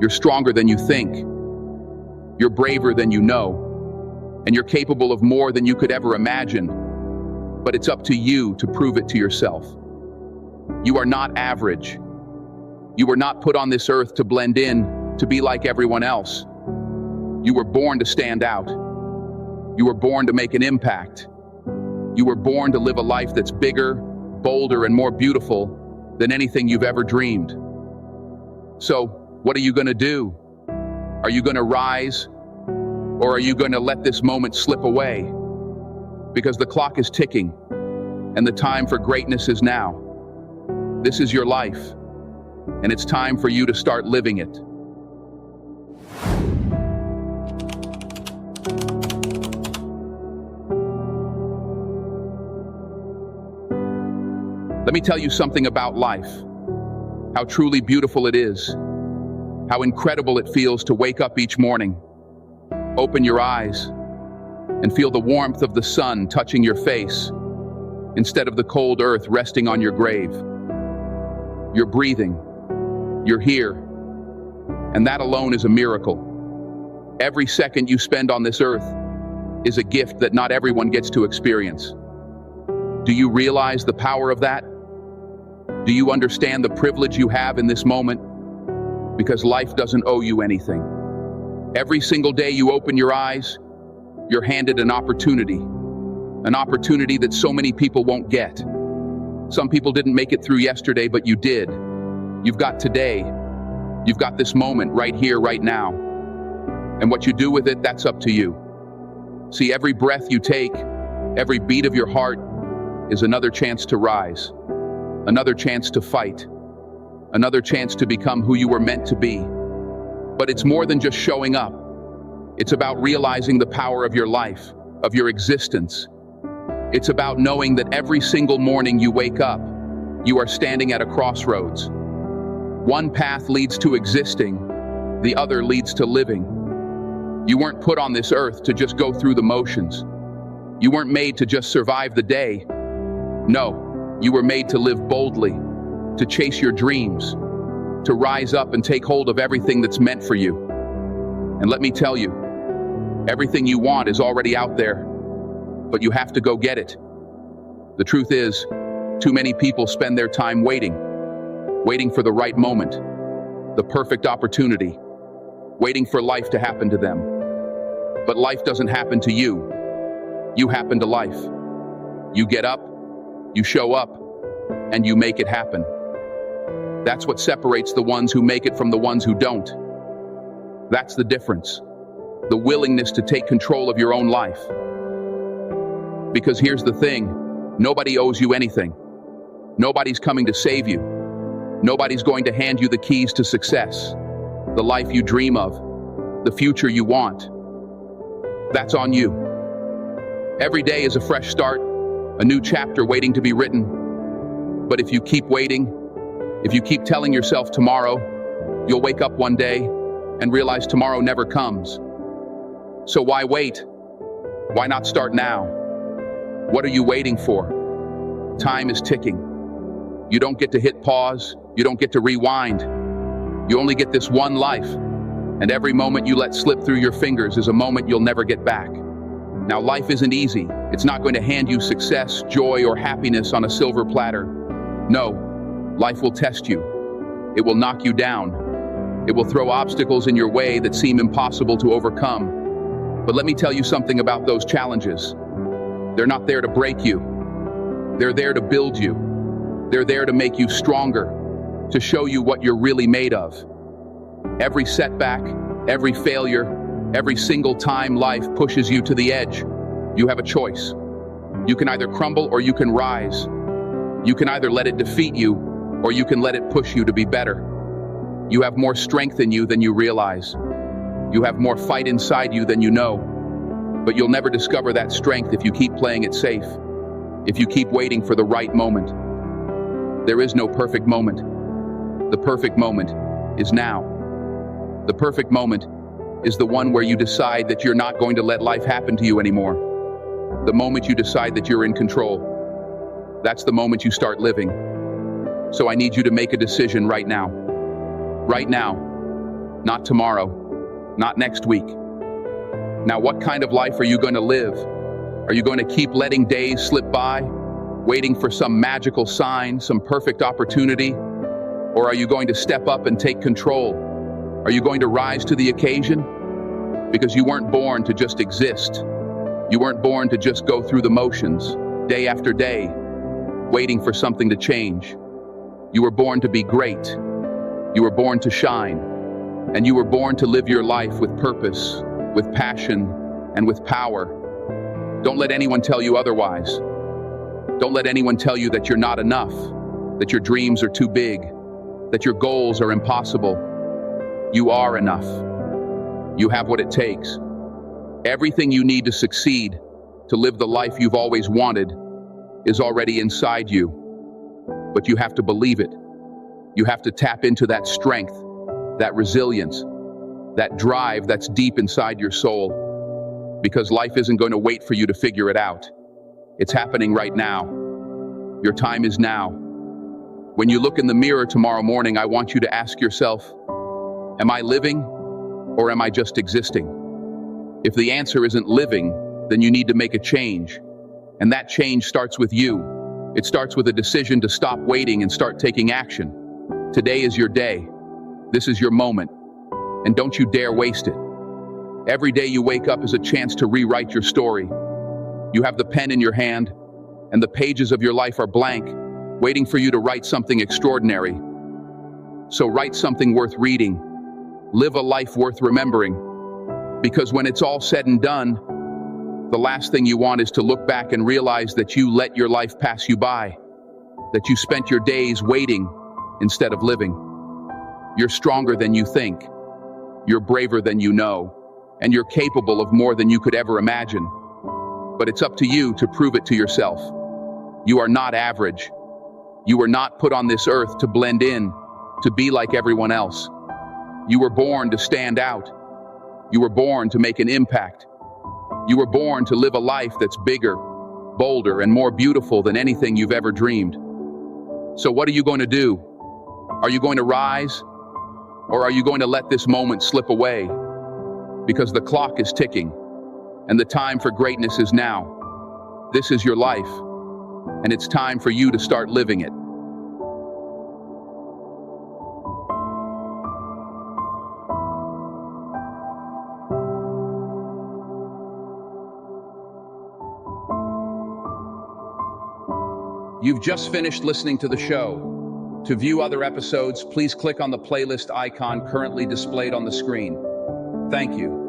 You're stronger than you think. You're braver than you know. And you're capable of more than you could ever imagine. But it's up to you to prove it to yourself. You are not average. You were not put on this earth to blend in, to be like everyone else. You were born to stand out. You were born to make an impact. You were born to live a life that's bigger, bolder, and more beautiful than anything you've ever dreamed. So, what are you going to do? Are you going to rise? Or are you going to let this moment slip away? Because the clock is ticking, and the time for greatness is now. This is your life, and it's time for you to start living it. Let me tell you something about life, how truly beautiful it is, how incredible it feels to wake up each morning, open your eyes, and feel the warmth of the sun touching your face instead of the cold earth resting on your grave. You're breathing, you're here, and that alone is a miracle. Every second you spend on this earth is a gift that not everyone gets to experience. Do you realize the power of that? Do you understand the privilege you have in this moment? Because life doesn't owe you anything. Every single day you open your eyes, you're handed an opportunity that so many people won't get. Some people didn't make it through yesterday, but you did. You've got today. You've got this moment right here, right now. And what you do with it, that's up to you. See, every breath you take, every beat of your heart is another chance to rise, another chance to fight, another chance to become who you were meant to be. But it's more than just showing up. It's about realizing the power of your life, of your existence. It's about knowing that every single morning you wake up, you are standing at a crossroads. One path leads to existing, the other leads to living. You weren't put on this earth to just go through the motions. You weren't made to just survive the day. No, you were made to live boldly, to chase your dreams, to rise up and take hold of everything that's meant for you. And let me tell you, everything you want is already out there, but you have to go get it. The truth is, too many people spend their time waiting for the right moment, the perfect opportunity, waiting for life to happen to them. But life doesn't happen to you. You happen to life. You get up, you show up, and you make it happen. That's what separates the ones who make it from the ones who don't. That's the difference. The willingness to take control of your own life. Because here's the thing, nobody owes you anything. Nobody's coming to save you. Nobody's going to hand you the keys to success, the life you dream of, the future you want. That's on you. Every day is a fresh start, a new chapter waiting to be written. But if you keep waiting, if you keep telling yourself tomorrow, you'll wake up one day and realize tomorrow never comes. So why wait? Why not start now? What are you waiting for? Time is ticking. You don't get to hit pause. You don't get to rewind. You only get this one life. And every moment you let slip through your fingers is a moment you'll never get back. Now, life isn't easy. It's not going to hand you success, joy, or happiness on a silver platter. No, life will test you. It will knock you down. It will throw obstacles in your way that seem impossible to overcome. But let me tell you something about those challenges. They're not there to break you. They're there to build you. They're there to make you stronger, to show you what you're really made of. Every setback, every failure, every single time life pushes you to the edge, you have a choice. You can either crumble or you can rise. You can either let it defeat you or you can let it push you to be better. You have more strength in you than you realize. You have more fight inside you than you know. But you'll never discover that strength if you keep playing it safe, if you keep waiting for the right moment. There is no perfect moment. The perfect moment is now. The perfect moment is the one where you decide that you're not going to let life happen to you anymore. The moment you decide that you're in control. That's the moment you start living. So I need you to make a decision right now. Right now. not tomorrow, not next week. Now, what kind of life are you going to live? Are you going to keep letting days slip by, waiting for some magical sign, some perfect opportunity? Or are you going to step up and take control? Are you going to rise to the occasion? Because you weren't born to just exist. You weren't born to just go through the motions, day after day, waiting for something to change. You were born to be great. You were born to shine. And you were born to live your life with purpose, with passion, and with power. Don't let anyone tell you otherwise. Don't let anyone tell you that you're not enough, that your dreams are too big, that your goals are impossible. You are enough. You have what it takes. Everything you need to succeed, to live the life you've always wanted, is already inside you. But you have to believe it. You have to tap into that strength, that resilience, that drive that's deep inside your soul. Because life isn't going to wait for you to figure it out. It's happening right now. Your time is now. When you look in the mirror tomorrow morning, I want you to ask yourself, am I living or am I just existing? If the answer isn't living, then you need to make a change. And that change starts with you. It starts with a decision to stop waiting and start taking action. Today is your day. This is your moment. And don't you dare waste it. Every day you wake up is a chance to rewrite your story. You have the pen in your hand, and the pages of your life are blank, waiting for you to write something extraordinary. So write something worth reading. Live a life worth remembering. Because when it's all said and done, the last thing you want is to look back and realize that you let your life pass you by, that you spent your days waiting instead of living. You're stronger than you think. You're braver than you know. And you're capable of more than you could ever imagine. But it's up to you to prove it to yourself. You are not average. You were not put on this earth to blend in, to be like everyone else. You were born to stand out. You were born to make an impact. You were born to live a life that's bigger, bolder, and more beautiful than anything you've ever dreamed. So what are you going to do? Are you going to rise? Or are you going to let this moment slip away? Because the clock is ticking, and the time for greatness is now. This is your life, and it's time for you to start living it. You've just finished listening to the show. To view other episodes, please click on the playlist icon currently displayed on the screen. Thank you.